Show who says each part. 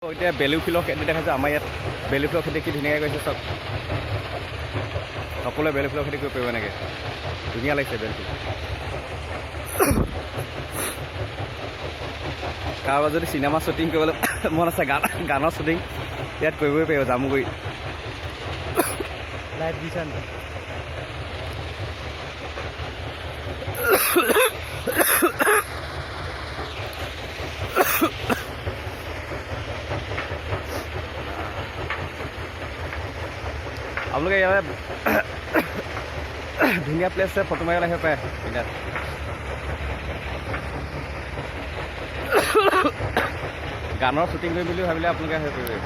Speaker 1: এতিয়া বেলুফিলৰ খেতি দেখাইছোঁ আমাৰ ইয়াত বেলুফিলৰ খেতি কি ধুনীয়াকৈ কৰিছে চব সকলোৱে বেলুফিলৰ খেতি কৰিব পাৰিব এনেকৈ ধুনীয়া লাগিছে বেলফুল কাৰোবাৰ যদি চিনেমা শ্বুটিং কৰিবলৈ মন আছে গানৰ শ্বুটিং ইয়াত কৰিবই পাৰিব জামুগুৰি লাইভ দিছা আপোনালোকে ইয়াতে ধুনীয়া প্লেচ আছে ফটো মাৰিবলৈ আহিব পাৰে ইয়াত গানৰ শ্বুটিং কৰিম বুলি ভাবিলে আপোনালোকে আহিব পাৰিব